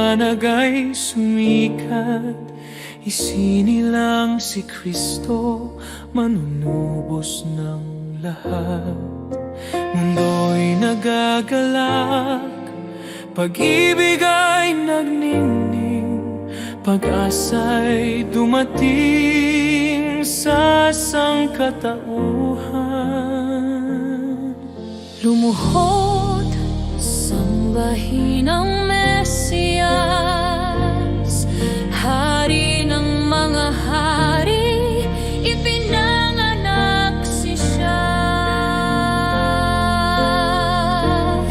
liwanag ay sumikat, isinilang si Kristo, manunubos ng lahat. Mundo'y nagagalak, pag-ibig ay nagningning, pag-asa'y dumating sa sangkatauhan. Lumuhod, sambahin ang Mesiyas, Hari ng mga hari, ipinanganak si siya.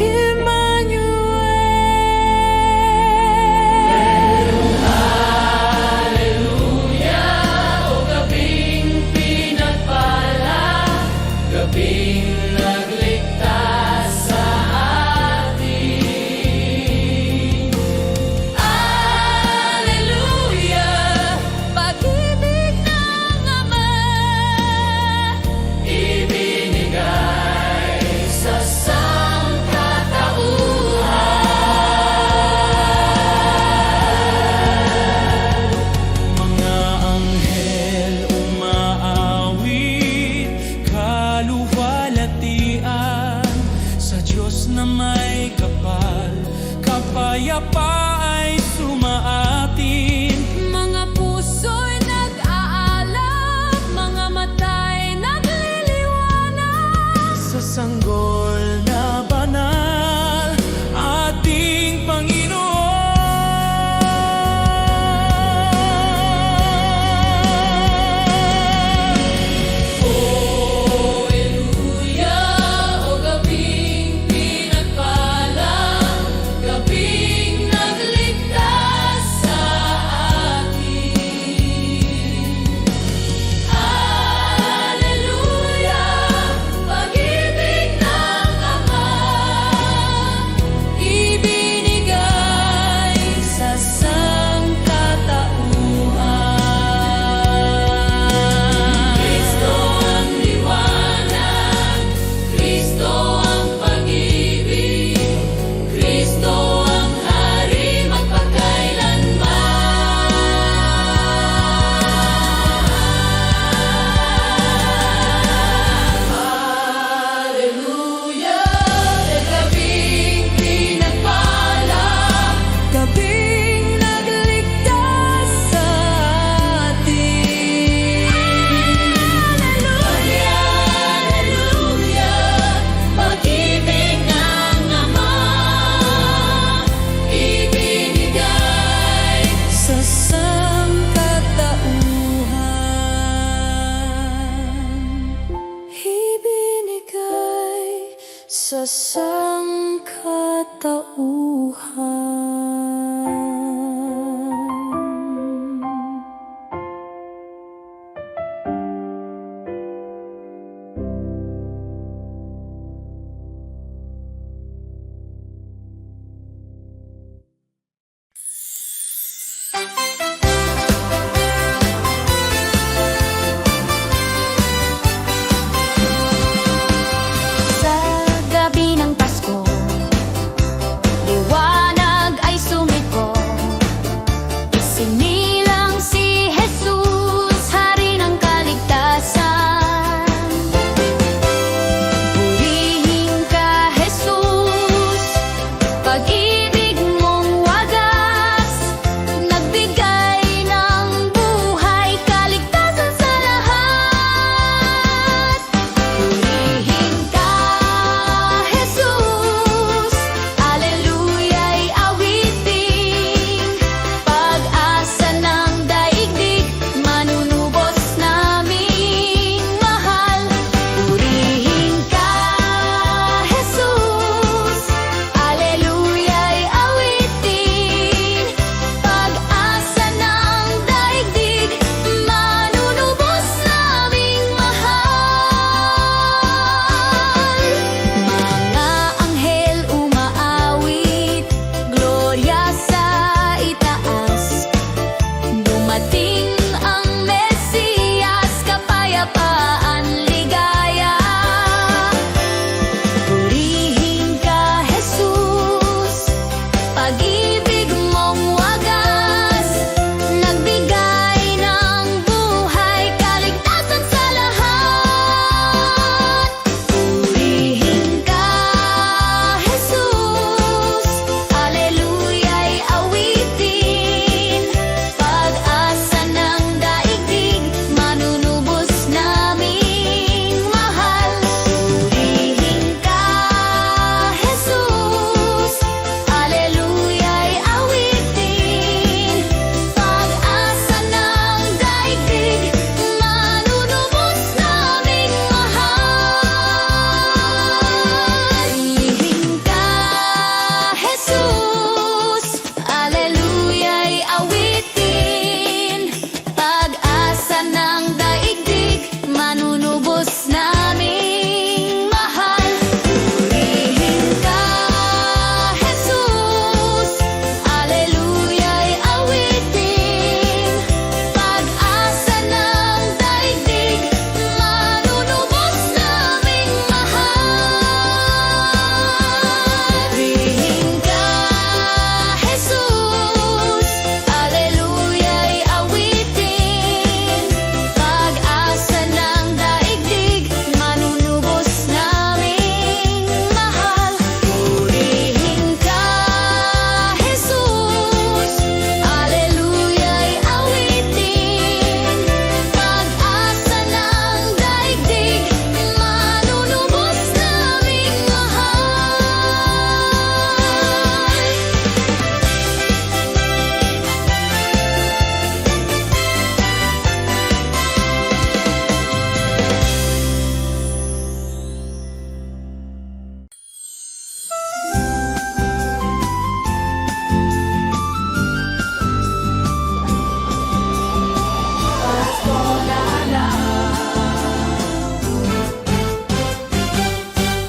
Emmanuel, Hallelujah, o gabing pinagpala, gabing nagligtas sa atin. Hallelujah, pag-ibig ng Ama, Ibinigay sa sangkatauhan. Mga anghel umaawit, kaluwalhatian sa Diyos na may kapal, kapayapa ay sumaatin. mga puso'y nag-aalab, mga mata'y nagliliwanag. Sa sanggol na banal, ating Panginoon. Hallelujah, o gabing pinagpala, gabing nagligtas sa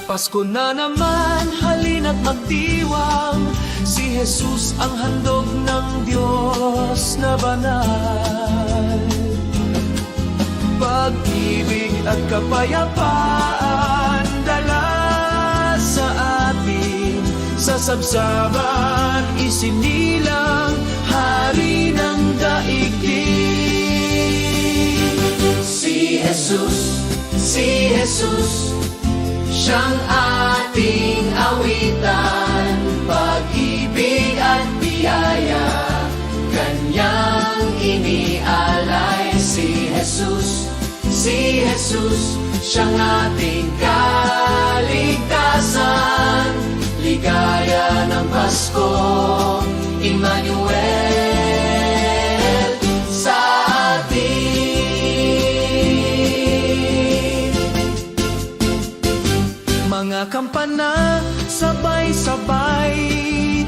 Pasko na naman, halina't magdiwang. Si Jesus ang handog ng Diyos na banal. Pag-ibig at kapayapaan dala sa atin. Sa sabsaban isinilang hari ng daigdig. Si Jesus, siyang ating awitan. Pag-ibig at biyaya, kanyang inialay. Si Jesus, siyang ating kaligtasan. Ligaya ng Pasko, Emmanuel sa atin. Mga kampana, sabay-sabay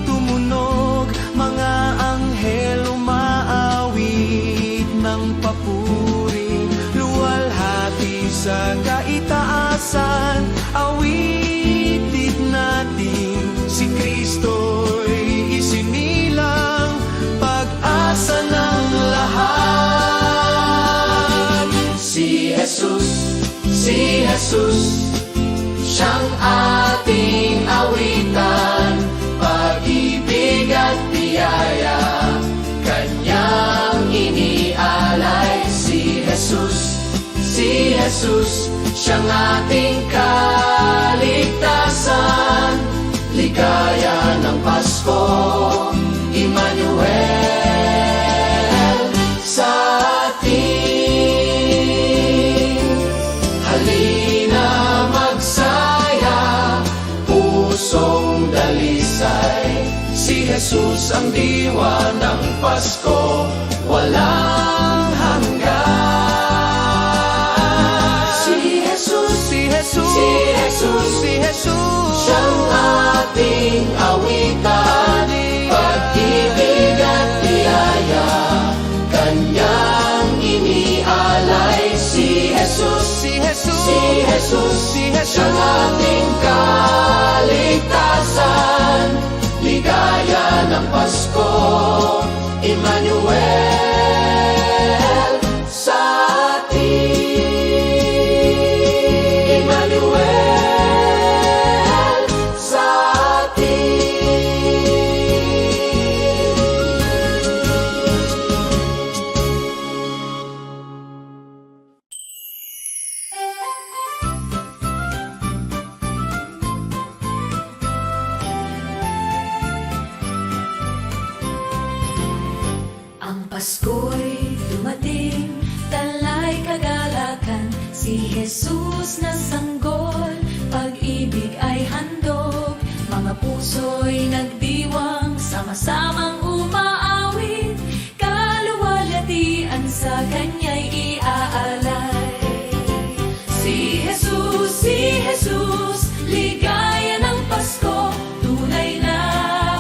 tumunog. Mga anghel umaawit ng papuri. Luwalhati sa kaitaasan, awitin natin. Si Kristo'y isinilang, pag-asa ng lahat. Si Jesus, siyang ating awitan. Pag-ibig at biyaya, kanyang inialay. Si Jesus, siyang ating kaligtasan. Ligaya ng Pasko, Emmanuel sa atin. Halina magsaya, pusong dalisay. Si Jesus ang diwa ng Pasko, walang hanggan. Si Jesus, siyang ating awitan. Pag-ibig at biyaya, kanyang inialay. Si Jesus, siyang ating kaligtasan. Ligaya ng Pasko, Emmanuel sa atin. Emmanuel sa atin. Ang Pasko'y dumating, talay kagalakan. Si Jesus na sanggol, pag-ibig ay handog. Mga puso'y nagdiwang, sama-samang umaawit. Kaluwalhatian sa kanya'y iaalay. Si Jesus, ligaya ng Pasko. Tunay na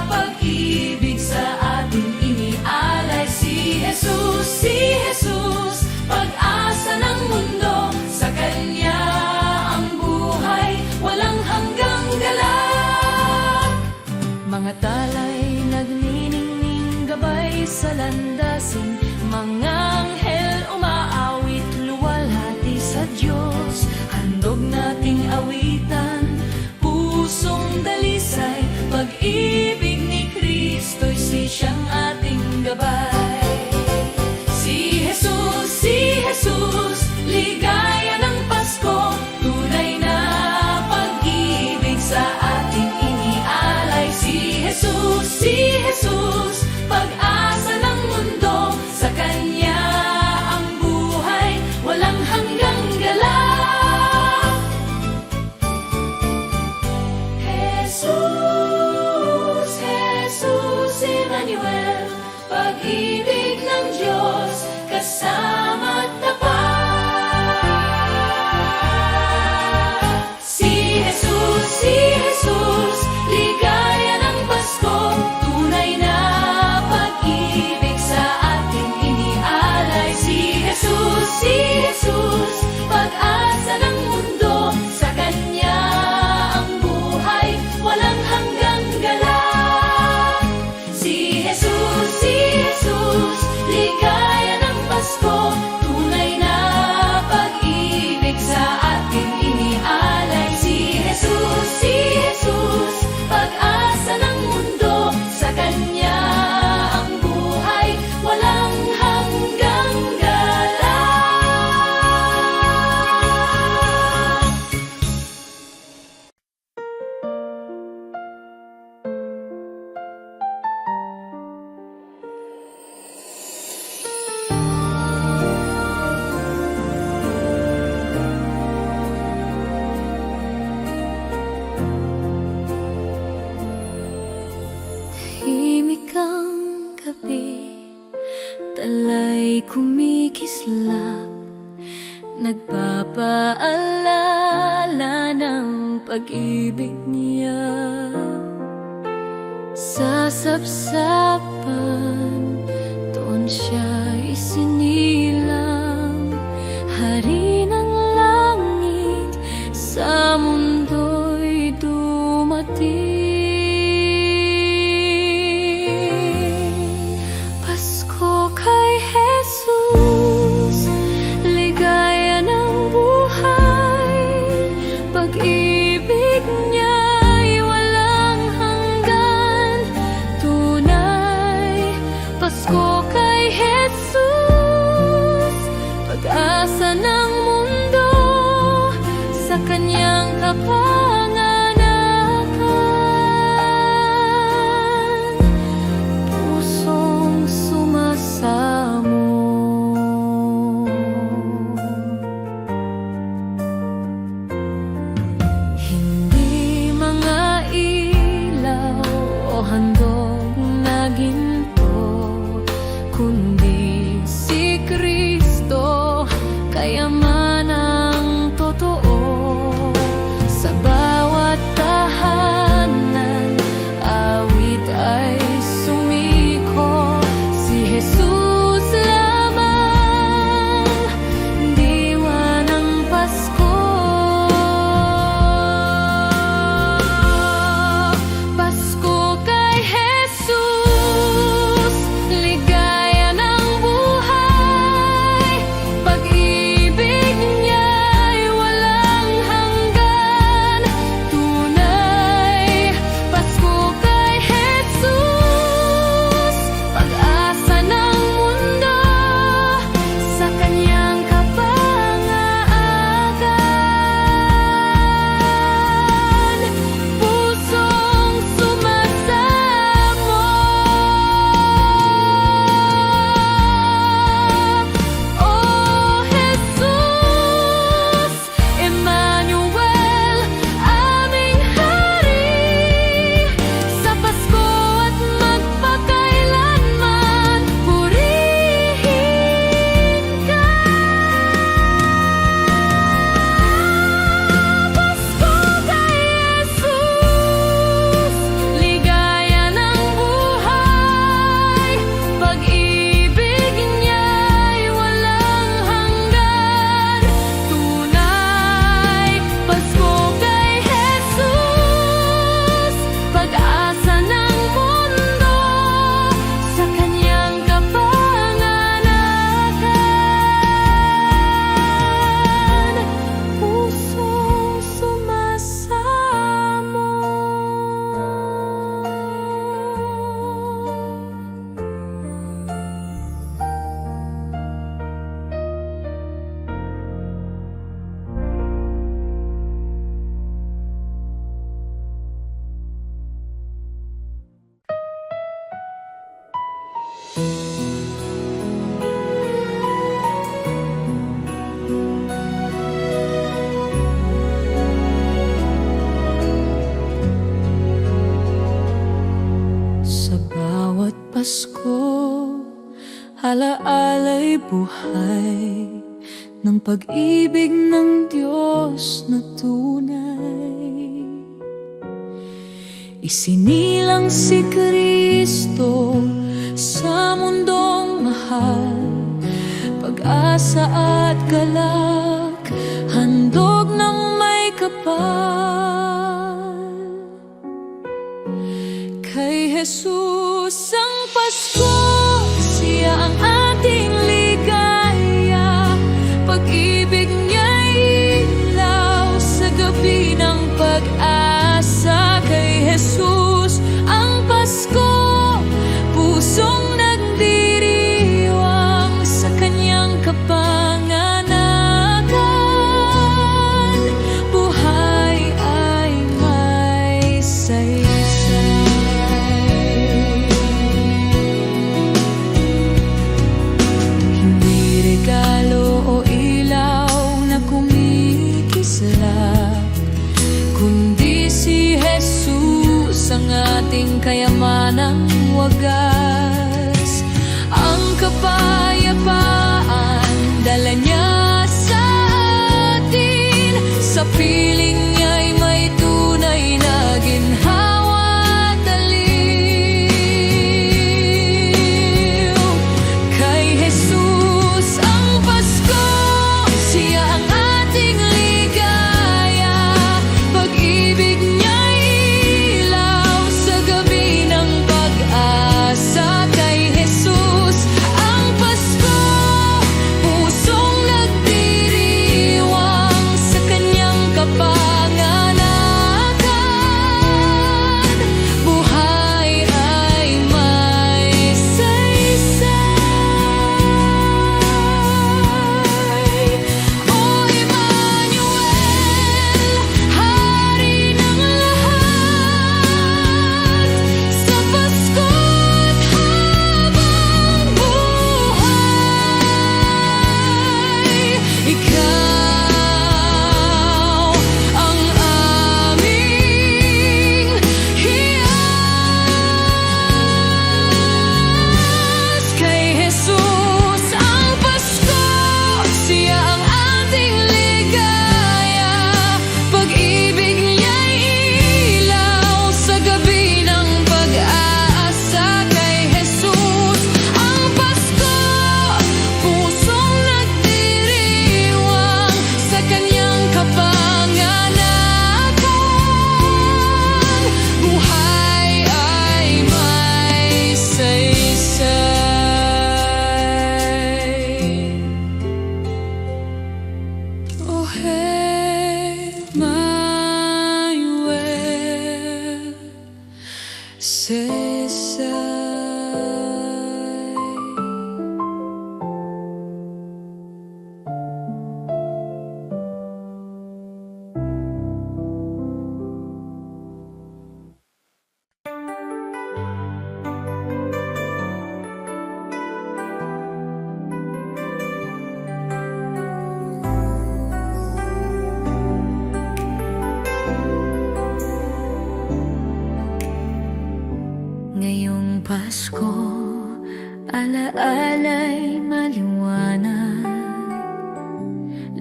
pag-ibig sa ating inialay. Si Jesus, pag-asa ng mundo. Sa Kanya ang buhay, walang hanggang galak. Mga talay nagniningning gabay sa landasin. Mga anghel umaawit, luwalhati sa Diyos. Handog nating awitan, pusong dalisay. Pag-ibig ni Kristo'y siyang ating gabay. Si Jesus, ligaya ng Pasko. Tunay na pag-ibig sa ating inialay. Si Jesus, pag-asa ng mundo. Sa Kanya ang buhay, walang hanggang galak. Jesus, Emmanuel, pag-ibig ng Diyos, kasama't tapat. Si Jesus, ligaya ng Pasko. Tunay na pag-ibig sa ating inialay. Si Jesus, pag-asa ng mundo. Sa Kanya tabi, tala'y kumikislap, nagpapaalala ng pag-ibig niya. Sa sapsapan, doon siya isinilang, hari ng langit, sa mundo'y dumating. Pasko kay Jesus, ligaya ng buhay, pag-ibig niya'y walang hanggan, tunay. Pasko kay Jesus, pag-asa ng mundo, sa kanyang kapanganakan, pusong sumasamo. Hindi mga ilaw o handog na ginto, kundi si Kristo, kayamanang totoo. Sa bawat tahanan, awit ay sumiko, si Jesus lamang, diwa ng Pasko. Pasko kay Jesus, ligaya ng buhay, pag-ibig niya'y walang hanggan, tunay. Pasko kay Jesus, pag-asa ng mundo, sa kanyang kapanganakan, pusong sumasamo. Oh Jesus, Emmanuel, aming hari, sa Pasko at magpakailanman, purihin ka. Pasko kay Jesus, ligaya ng buhay, pag-ibig niya'y walang hanggan, tunay. Pasko kay Jesus, pag-asa ng mundo, sa kanyang kapanganakan, pusong sumasamo. Sa bawat Pasko, alaala'y buhay ng pag-ibig ng Diyos na tunay. Isinilang si Kristo sa mundong mahal, pag-asa at galak, handog ng may kapal. Kay Jesus ang Pasko, siya ang ating ligaya, pag-ibig niya'y ilaw sa gabi ng pag-asa. Kay Jesus ang Pasko, pusong nagdiriwang, sa kanyang kapanganakan, buhay ay may saysay. Hindi regalo o ilaw na kumikislap, kundi si Jesus ang ating kayamanang wagas. ang kapayapaan dala niya sa atin. Sa piling niya'y may tunay na ginhawa at aliw. Kay Jesus ang Pasko, siya ang ating ligaya. Pag-ibig niya'y ilaw sa gabi ng pag-asa. Kay Jesus ang Pasko, pusong nagdiriwang sa kanyang kapanganakan. Buhay ay may saysay. O Emmanuel, Hari ng lahat, sa Pasko't habang buhay, ikaw ang aming hiyas. Kay Jesus ang Pasko, siya ang ating ligaya. Pag-ibig niya'y ilaw sa gabi ng pag-aasa. Kay Jesus ang Pasko, pusong nagdiriwang sa kanyang kapanganakan. Buhay ay may saysay. O Emmanuel, saysay. Ngayong Pasko, alaala'y maliwanag.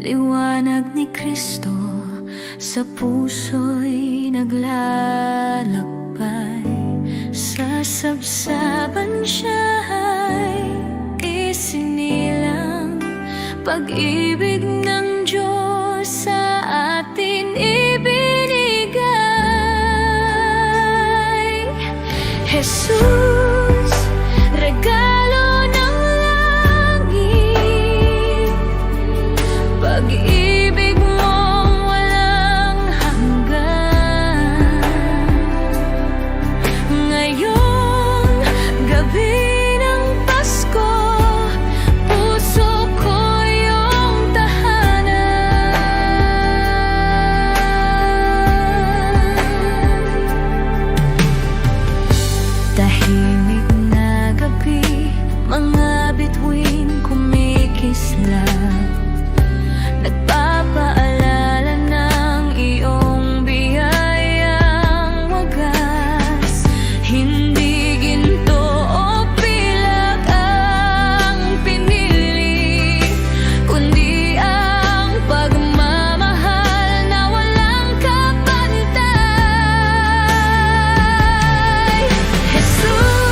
Liwanag ni Kristo sa puso'y naglalakbay. Sa sabsaban siya'y isinilang. Pag-ibig ng Diyos sa atin ibinigay. Jesus, regalo ng langit, pag-ibig mong walang hanggan. Ngayong gabi ng Pasko, puso ko iyong tahanan. Tahimik na gabi, mga bituin kumikislap, nagpapaalala ng iyong biyayang wagas. Hindi ginto o pilak ang pinili, kundi ang pagmamahal na walang kapantay. Jesus,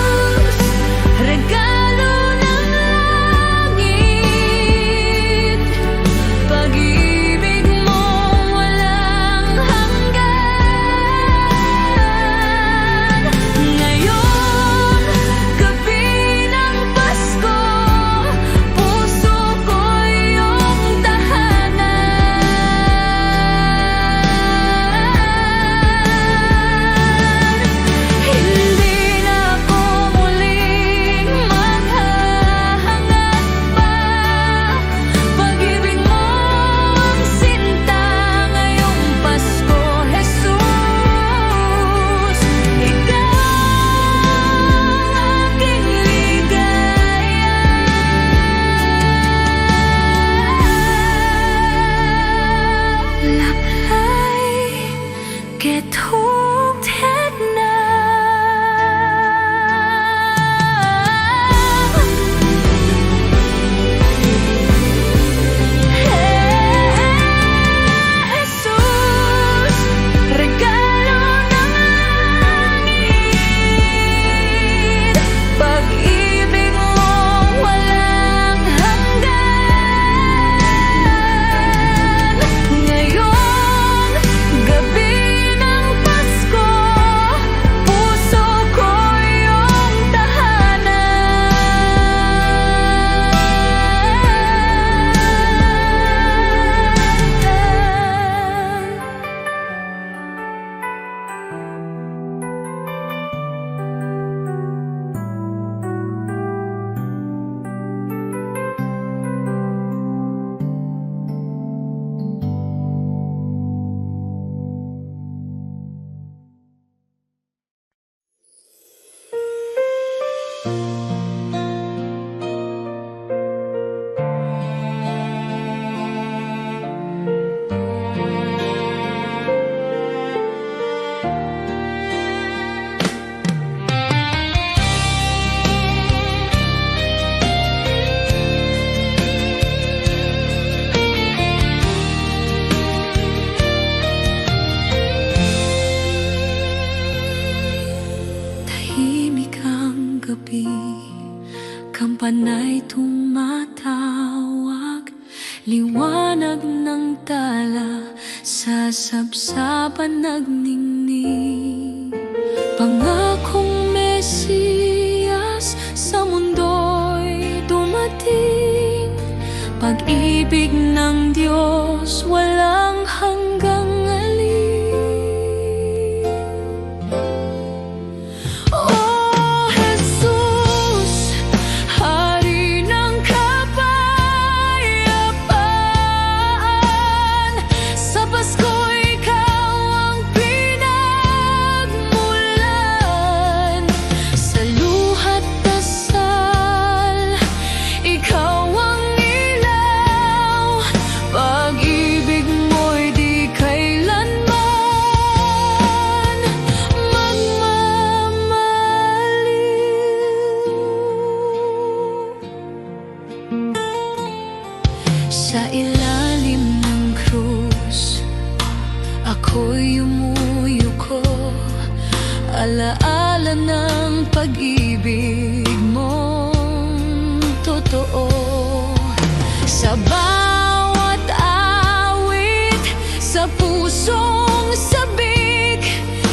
gabi, kampanay tumatawag, liwanag ng tala sa sabsaban nagningning. Pangakong Mesiyas sa mundo'y dumating, pag-ibig ng Diyos walang hanggang alin. Oh Jesus, Hari ng kapayapaan, sa Pasko Ikaw ang pinagmulan. Sa luhat dasal, Ikaw ang ilaw, pag-ibig mo'y di kailanman magmamaliw. Sa ilalim ng krus, ako'y yumuyuko, alaala ng pag-ibig mong totoo. Sa bawat awit, sa pusong sabik,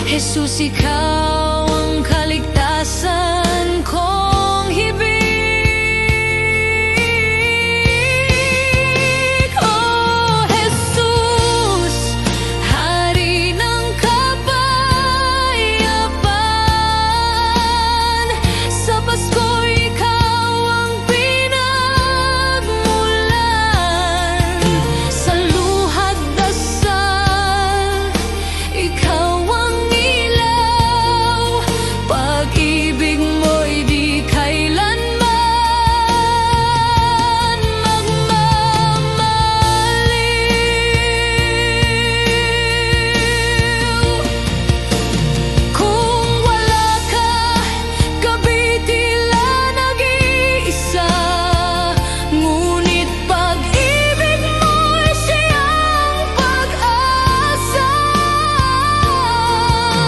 Jesus, Ikaw ang kaligtasan kong hibik. Oh Jesus, Hari ng kapayapaan, sa Pasko Ikaw ang pinagmulan. Sa luhat dasal, Ikaw ang ilaw, pag-ibig mo'y di kailanman magmamaliw. Kung wala ka, gabi tila nag-iisa, ngunit pag-ibig mo'y siyang pag-asa.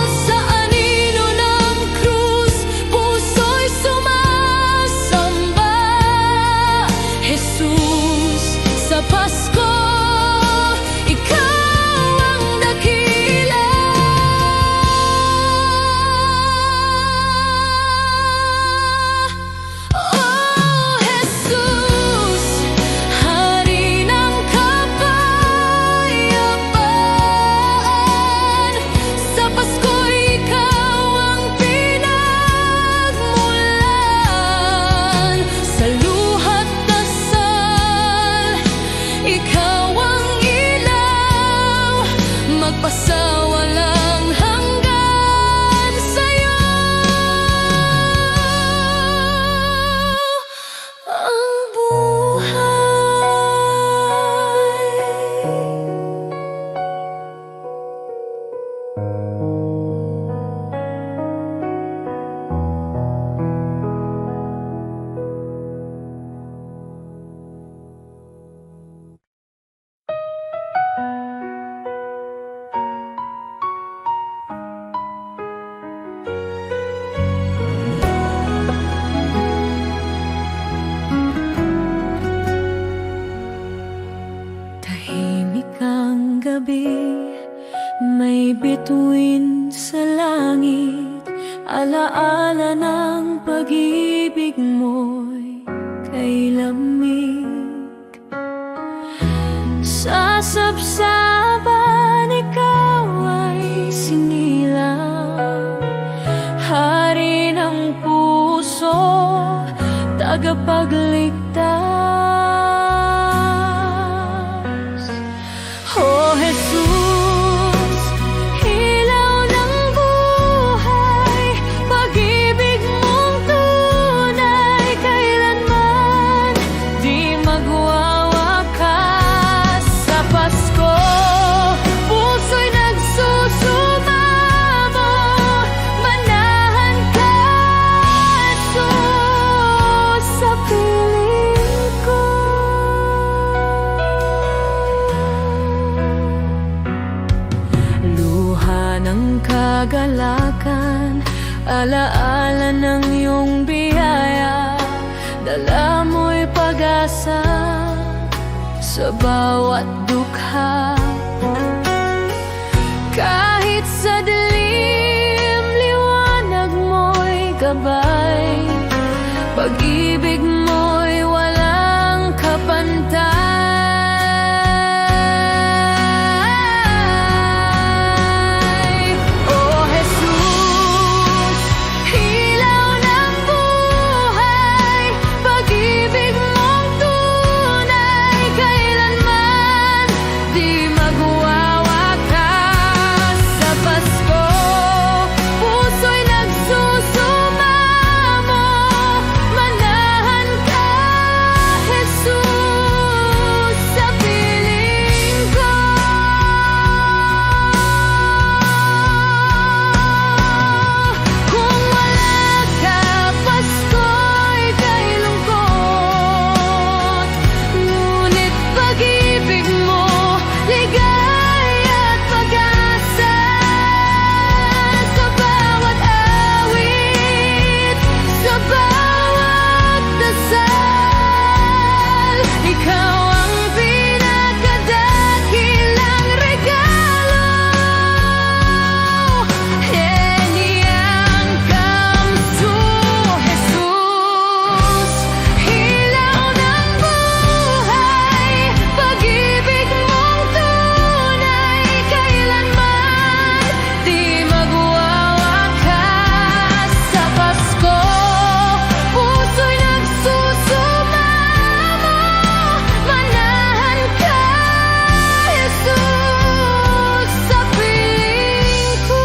Sa anino ng krus, puso'y sumasamba. Jesus, sa Pasko, Ikaw ang dakila. Oh Jesus, Hari ng kapayapaan, sa Pasko Ikaw ang pinagmulan. Sa luhat dasal, Ikaw ang ilaw, magpasawalang hanggan sa'yo ang tahimik ang gabi, may bituin sa langit, alaala ng pag-ibig mo'y kay lamig. Sa sabsaban, Ikaw ay sinilang, Hari ng puso, tagapagligtas. Oh Jesus, ilaw ng buhay, pag-ibig mong tunay, kailanman di magwawakas. Sa Pasko, puso'y nagsusumamo, manahan ka, Jesus, sa piling ko. Luha ng kagalakan, alaala ng iyong biyaya. dala mo'y pag-asa sa bawat dukha. Kahit sa dilim, liwanag mo'y gabay. Pag-ibig mo'y walang kapantay. O Jesus, ilaw ng buhay, pag-ibig mong tunay, kailanman di magwawakas. Sa Pasko, puso'y nagsusumamo, manahan ka, Jesus, sa piling ko. Kung wala ka, Pasko'y kay lungkot. Ngunit pag-ibig mo, ligaya at pag-asa. Sa bawat awit, sa bawat dasal, ikaw ang pinakadakilang regalo. Heniyang kamsu, Jesus, ilaw ng buhay, pag-ibig mong tunay, kailanman di magwawakas. Sa Pasko, puso'y nagsusumamo, manahan ka, Jesus, sa piling ko.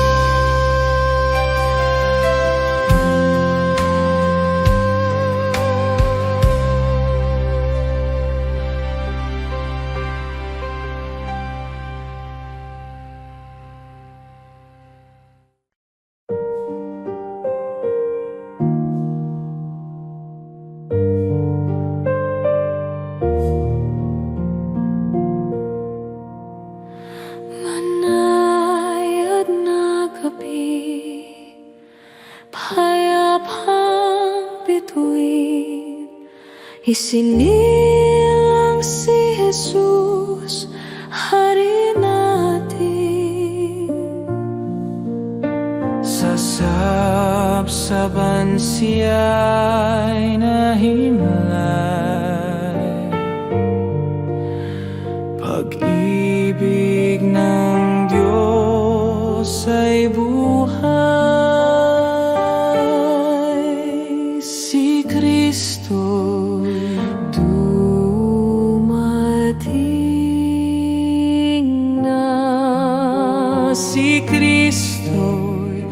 Manayad na gabi, payapang bituin, isinilang si Jesus, Hari natin. Sa sabsaban siya'y nahimlay, pag-ibig ng Diyos ay buhay. Si Kristo'y dumating na. Si Kristo'y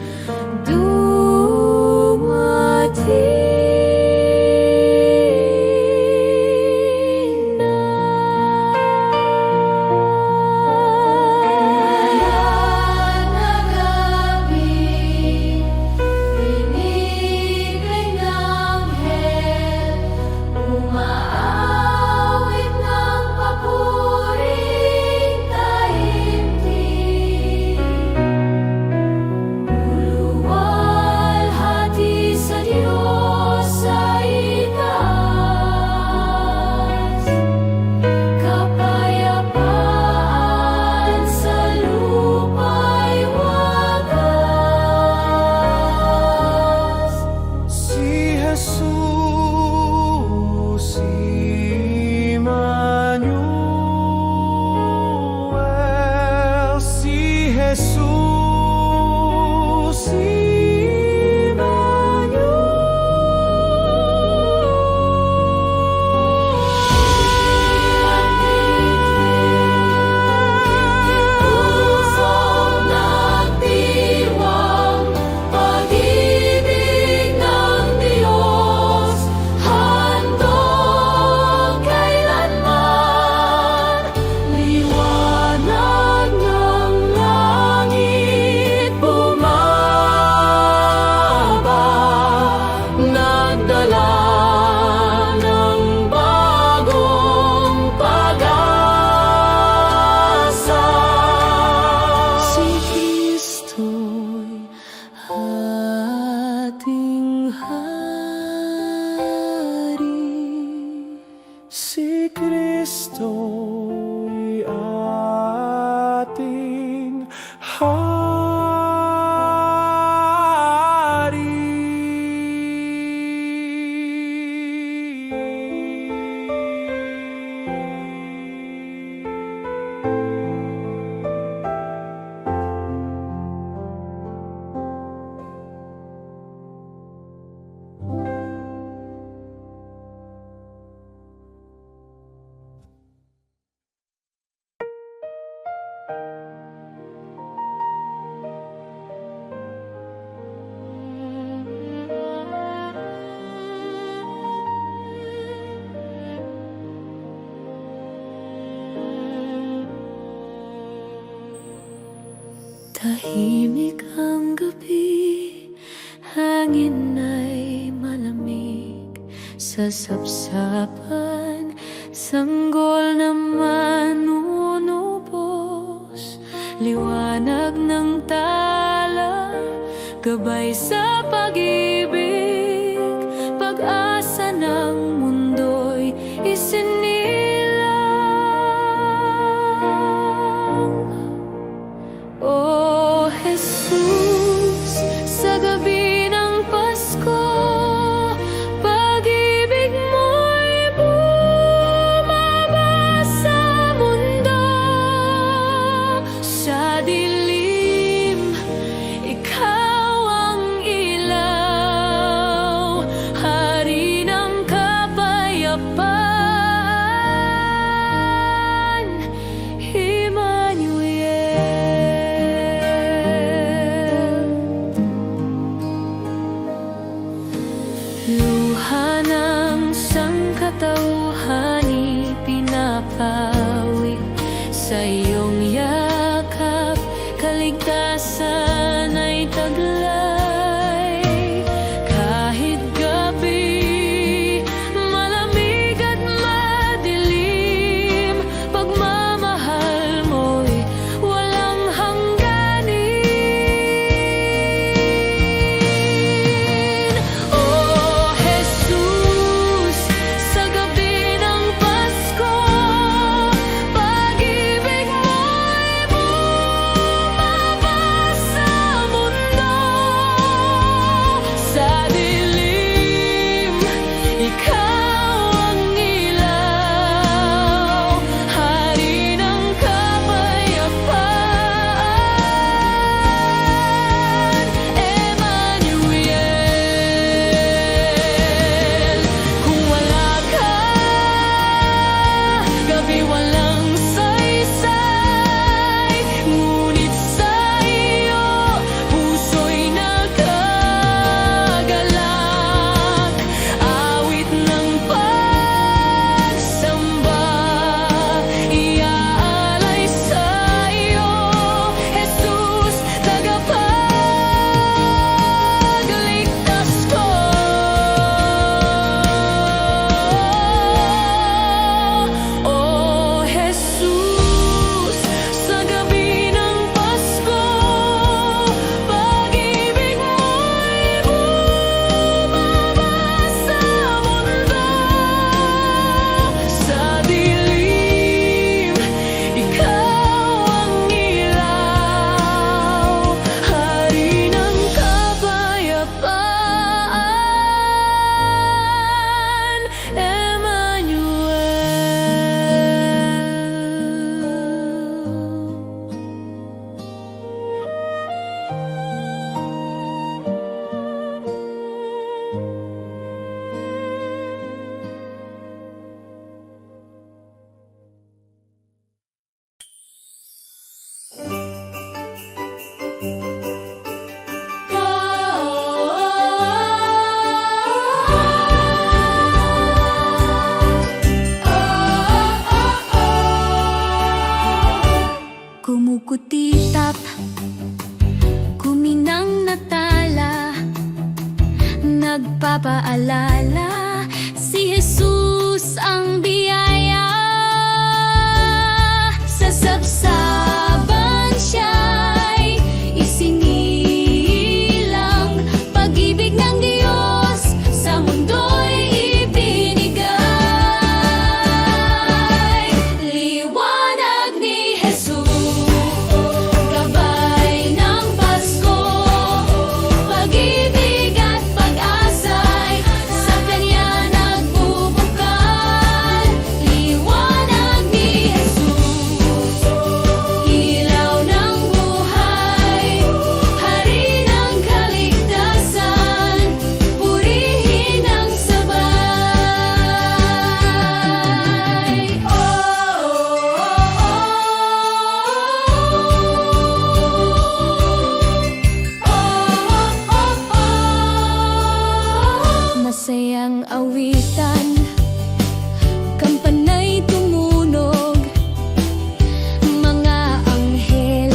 dumating na. Ayan na gabi, binibig ng anghel, umaawit ng papuring daigdig. Luluwalhati sa Diyos sa itaas, kapayapaan sa lupa'y wagas. Si Jesus, Emmanuel. Si Jesus, Pusong nagdiwang, pag-ibig ng Diyos, handog kailanman. Liwanag ng langit bumaba, nagdala ng bagong pag-asa. Si Kristo'y ating Hari. Tahimik ang gabi, hangin ay malamig. Sa sapsapan, sanggol naman unubos. Liwanag ng tala, gabay sa pag-ibig. Pag-asa ng mundo'y isinilang. O Jesus, sa gabi ng Pasko, pag-ibig mo'y bumaba sa mundo. Sa dilim, ikaw ang ilaw, hari ng kapayapaan, Emmanuel. Luha ng sangkatauhan ipinapawid sa iyong yakap, kaligtasan ay taglay. Kahit gabi, malamig at madilim, pagmamahal mo'y walang hangganin. O Jesus, sa gabi ng Pasko, pag-ibig mo'y bumaba sa mundo. Sa dilim, ikaw ang ilaw, hari ng kapayapaan, Emmanuel. Kung wala ka, gabi walang saysay, ngunit sa iyo, puso'y nagagalak. Awit ng pagsamba, iaalay sa iyo, Jesus, tagapagligtas ko. O Jesus, sa gabi ng Pasko, pag-ibig mo'y bumaba sa mundo. Sa dilim, ikaw ang ilaw, hari ng kapayapaan, Emmanuel. Kumukutitap, kuminang natala, nagpapaalala, si Jesus ang biyaya. Sa sabsaban siya'y isinilang, pag-ibig ng Diyos sa mundo'y ibinigay. Liwanag ni Jesus, gabay ng Pasko, pag-ibig at pag-asa'y sa Kanya nagbubukan. Liwanag ni Jesus, ilaw ng buhay, hari ng kaligtasan, purihin ang sabay. Masayang awitan, kampanay tumunog, mga anghel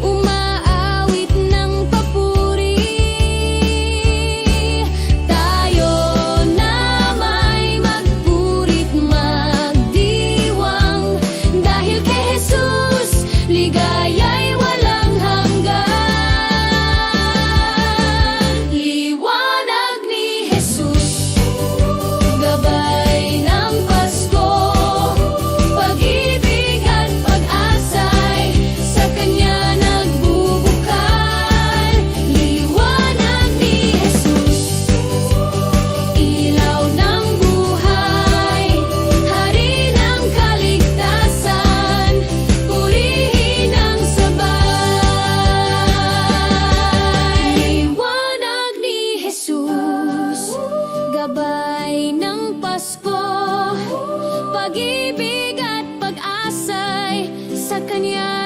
umaawit. sa Kanya